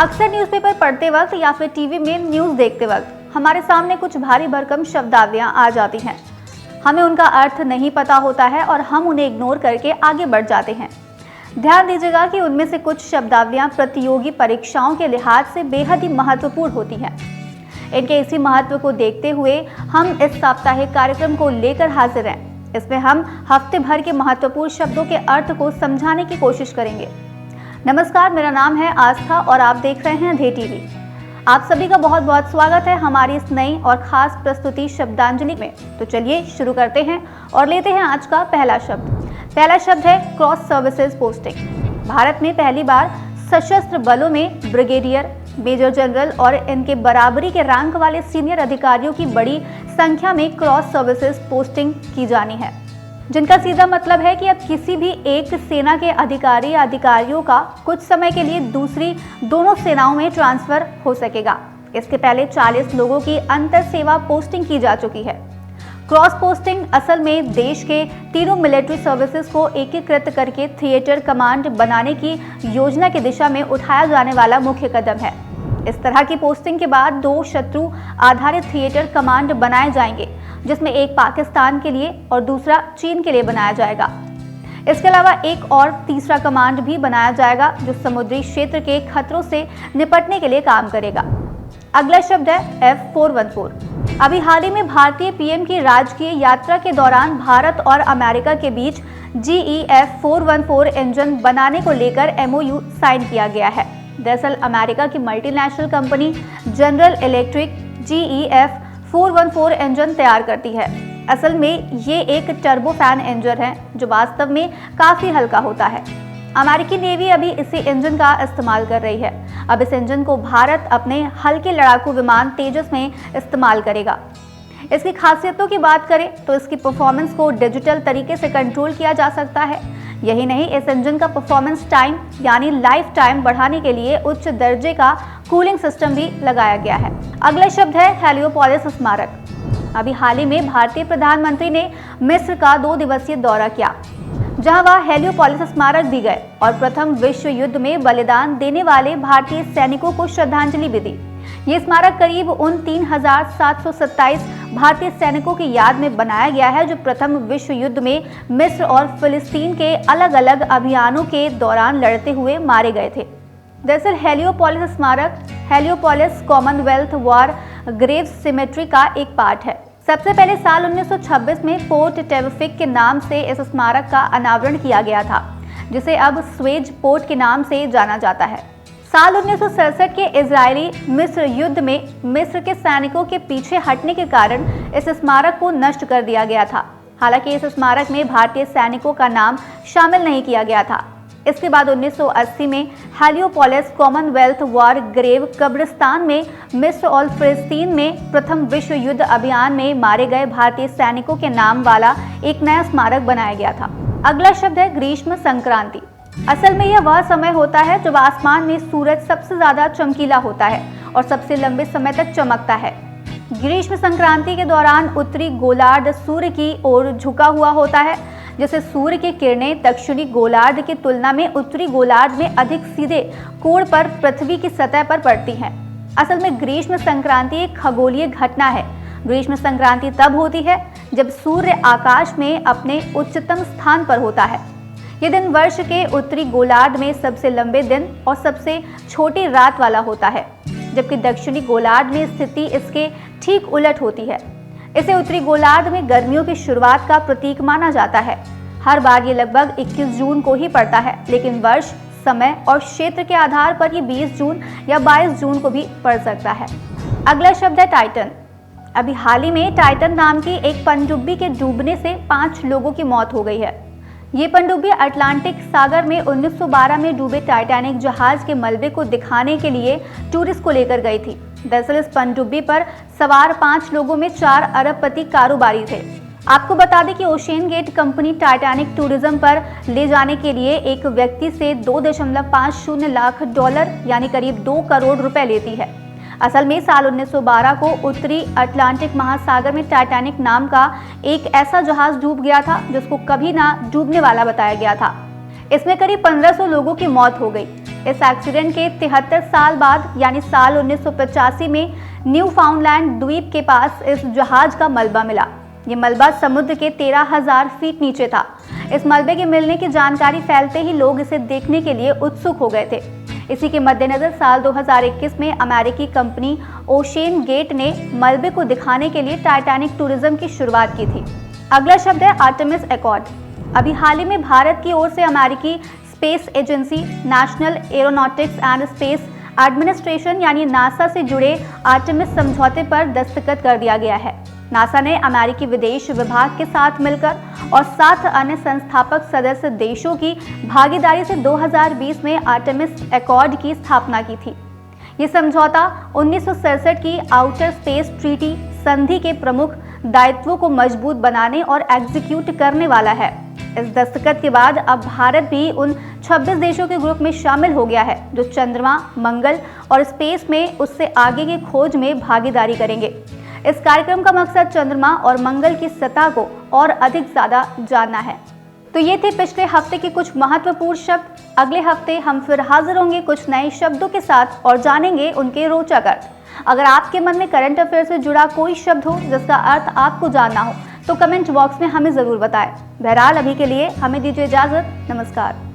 अक्सर न्यूज़पेपर पढ़ते वक्त या फिर टीवी में न्यूज़ देखते वक्त हमारे सामने कुछ भारी भरकम शब्दावलियां आ जाती हैं। हमें उनका अर्थ नहीं पता होता है और हम उन्हें इग्नोर करके आगे बढ़ जाते हैं। ध्यान दीजिएगा कि उनमें से कुछ शब्दावलियां प्रतियोगी परीक्षाओं के लिहाज से बेहद ही महत्वपूर्ण होती हैं। इनके इसी महत्व को देखते हुए हम इस साप्ताहिक कार्यक्रम को लेकर हाजिर हैं। इसमें हम हफ्ते भर के महत्वपूर्ण शब्दों के अर्थ को समझाने की कोशिश करेंगे। नमस्कार, मेरा नाम है आस्था और आप देख रहे हैं अंधे टीवी। आप सभी का बहुत बहुत स्वागत है हमारी इस नई और खास प्रस्तुति शब्दांजलि में। तो चलिए शुरू करते हैं और लेते हैं आज का पहला शब्द। पहला शब्द है क्रॉस सर्विसेज पोस्टिंग। भारत में पहली बार सशस्त्र बलों में ब्रिगेडियर, मेजर जनरल और इनके बराबरी के रैंक वाले सीनियर अधिकारियों की बड़ी संख्या में क्रॉस सर्विसेज पोस्टिंग की जानी है, जिनका सीधा मतलब है कि अब किसी भी एक सेना के अधिकारी या अधिकारियों का कुछ समय के लिए दूसरी दोनों सेनाओं में ट्रांसफर हो सकेगा। इसके पहले 40 लोगों की अंतर सेवा पोस्टिंग की जा चुकी है। क्रॉस पोस्टिंग असल में देश के तीनों मिलिट्री सर्विसेज को एकीकृत करके थिएटर कमांड बनाने की योजना की दिशा में उठाया जाने वाला मुख्य कदम है। इस तरह की पोस्टिंग के बाद 2 शत्रु आधारित थिएटर कमांड बनाए जाएंगे, जिसमें एक पाकिस्तान के लिए और दूसरा चीन के लिए बनाया जाएगा। इसके अलावा एक और तीसरा कमांड भी बनाया जाएगा जो समुद्री क्षेत्र के खतरों से निपटने के लिए काम करेगा। अगला शब्द है F414। अभी हाल ही में भारतीय पीएम की राजकीय यात्रा के दौरान भारत और अमेरिका के बीच GE F414 इंजन बनाने को लेकर MOU साइन किया गया है। दरअसल अमेरिका की multinational company general electric GE F414 engine तैयार करती है। असल में ये एक टर्बोफैन इंजन है जो वास्तव में काफी हल्का होता है। अमेरिकी नेवी अभी इसी इंजन का इस्तेमाल कर रही है। अब इस इंजन को भारत अपने हल्के लड़ाकू विमान तेजस में इस्तेमाल करेगा। इसकी खासियतों की बात करें तो इसकी परफॉर्मेंस को डिजिटल तरीके से कंट्रोल किया जा सकता है। यही नहीं, इस इंजन का परफॉर्मेंस टाइम यानी लाइफ टाइम बढ़ाने के लिए उच्च दर्जे का कूलिंग सिस्टम भी लगाया गया है। अगला शब्द है हेलियोपोलिस स्मारक। अभी हाल ही में भारतीय प्रधानमंत्री ने मिस्र का 2 दिवसीय दौरा किया, जहां वह हेलियोपोलिस स्मारक भी गए और प्रथम विश्व युद्ध में बलिदान देने वाले भारतीय सैनिकों को श्रद्धांजलि भी दी। ये स्मारक करीब उन 3727 भारतीय सैनिकों की याद में बनाया गया है जो प्रथम विश्व युद्ध में मिस्र और फिलिस्तीन के अलग अलग अभियानों के दौरान लड़ते हुए मारे गए थे। दरअसल हेलियोपोलिस स्मारक Heliopolis Commonwealth war grave cemetery का एक पार्ट है। सबसे पहले साल 1926 में पोर्ट टेवफिक के नाम से इस स्मारक का अनावरण किया गया था, जिसे अब स्वेज पोर्ट के नाम से जाना जाता है। साल 1967 के इजरायली मिस्र युद्ध में मिस्र के सैनिकों के पीछे हटने के कारण इस स्मारक को नष्ट कर दिया गया था। हालांकि इस स्मारक में भारतीय सैनिकों का नाम शामिल नहीं किया गया था। इसके बाद 1980 में हेलियोपोलिस कॉमनवेल्थ वॉर ग्रेव कब्रिस्तान में मिस्र और फिलिस्तीन में प्रथम विश्व युद्ध अभियान में मारे गए भारतीय सैनिकों के नाम वाला एक नया स्मारक बनाया गया था। अगला शब्द है ग्रीष्म संक्रांति। असल में यह वह समय होता है जब आसमान में सूरज सबसे ज्यादा चमकीला होता है और सबसे लंबे समय तक चमकता है। ग्रीष्म संक्रांति के दौरान उत्तरी गोलार्ध सूर्य की ओर झुका हुआ होता है, जिससे सूर्य की किरणें दक्षिणी गोलार्ध की तुलना में उत्तरी गोलार्ध में अधिक सीधे कोण पर पृथ्वी की सतह पर पड़ती हैं। असल में ग्रीष्म संक्रांति एक खगोलीय घटना है। ग्रीष्म संक्रांति तब होती है जब सूर्य आकाश में अपने उच्चतम स्थान पर होता है। ये दिन वर्ष के उत्तरी गोलार्ध में सबसे लंबे दिन और सबसे छोटी रात वाला होता है, जबकि दक्षिणी गोलार्ध में स्थिति इसके ठीक उलट होती है। इसे उत्तरी गोलार्ध में गर्मियों की शुरुआत का प्रतीक माना जाता है। हर बार ये लगभग 21 जून को ही पड़ता है, लेकिन वर्ष, समय और क्षेत्र के आधार पर ये 20 जून या 22 जून को भी पड़ सकता है। अगला शब्द है टाइटन। अभी हाल ही में टाइटन नाम की एक पनडुब्बी के डूबने से 5 लोगों की मौत हो गई है। ये पनडुब्बी अटलांटिक सागर में 1912 में डूबे टाइटैनिक जहाज के मलबे को दिखाने के लिए टूरिस्ट को लेकर गई थी। दरअसल इस पनडुब्बी पर सवार 5 लोगों में 4 अरबपति कारोबारी थे। आपको बता दें कि Ocean Gate company Titanic tourism पर ले जाने के लिए एक व्यक्ति से $2.50 लाख यानी करीब 2 करोड़ रुपए लेती है। असल में साल 1912 को उत्तरी अटलांटिक महासागर में टाइटैनिक नाम का एक ऐसा जहाज डूब गया था जिसको कभी ना डूबने वाला बताया गया था। इसमें करीब 1500 लोगों की मौत हो गई। इस एक्सीडेंट के 73 साल बाद यानी साल 1985 में न्यू फाउंडलैंड द्वीप के पास इस जहाज का मलबा मिला। ये मलबा समुद्र के 13,000 फीट नीचे था। इस मलबे के मिलने की जानकारी फैलते ही लोग इसे देखने के लिए उत्सुक हो गए थे। इसी के मद्देनजर साल 2021 में अमेरिकी कंपनी ओशियन गेट ने मलबे को दिखाने के लिए टाइटैनिक टूरिज्म की शुरुआत की थी। अगला शब्द है आर्टेमिस एकॉर्ड। अभी हाल ही में भारत की ओर से अमेरिकी space agency national aeronautics and space administration यानी नासा से जुड़े आर्टेमिस समझौते पर दस्तखत कर दिया गया है। नासा ने अमेरिकी विदेश विभाग के साथ मिलकर और 7 अन्य संस्थापक सदस्य देशों की भागीदारी से 2020 में आर्टेमिस एकॉर्ड की स्थापना की थी। ये समझौता 1967 की आउटर स्पेस ट्रीटी संधि के प्रमुख दायित्वों को मजबूत बनाने और एग्जीक्यूट करने वाला है। इस दस्तखत के बाद अब भारत भी उन 26 देशों के ग्रुप में शामिल हो गया है जो चंद्रमा, मंगल और स्पेस में उससे आगे की खोज में भागीदारी करेंगे। इस कार्यक्रम का मकसद चंद्रमा और मंगल की सतह को और अधिक ज्यादा जानना है। तो ये थे पिछले हफ्ते के कुछ महत्वपूर्ण शब्द। अगले हफ्ते हम फिर हाजिर होंगे कुछ नए शब्दों के साथ और जानेंगे उनके रोचक अर्थ। अगर आपके मन में करंट अफेयर से जुड़ा कोई शब्द हो जिसका अर्थ आपको जानना हो तो कमेंट बॉक्स में हमें जरूर बताएं। बहरहाल अभी के लिए हमें दीजिए इजाजत। नमस्कार।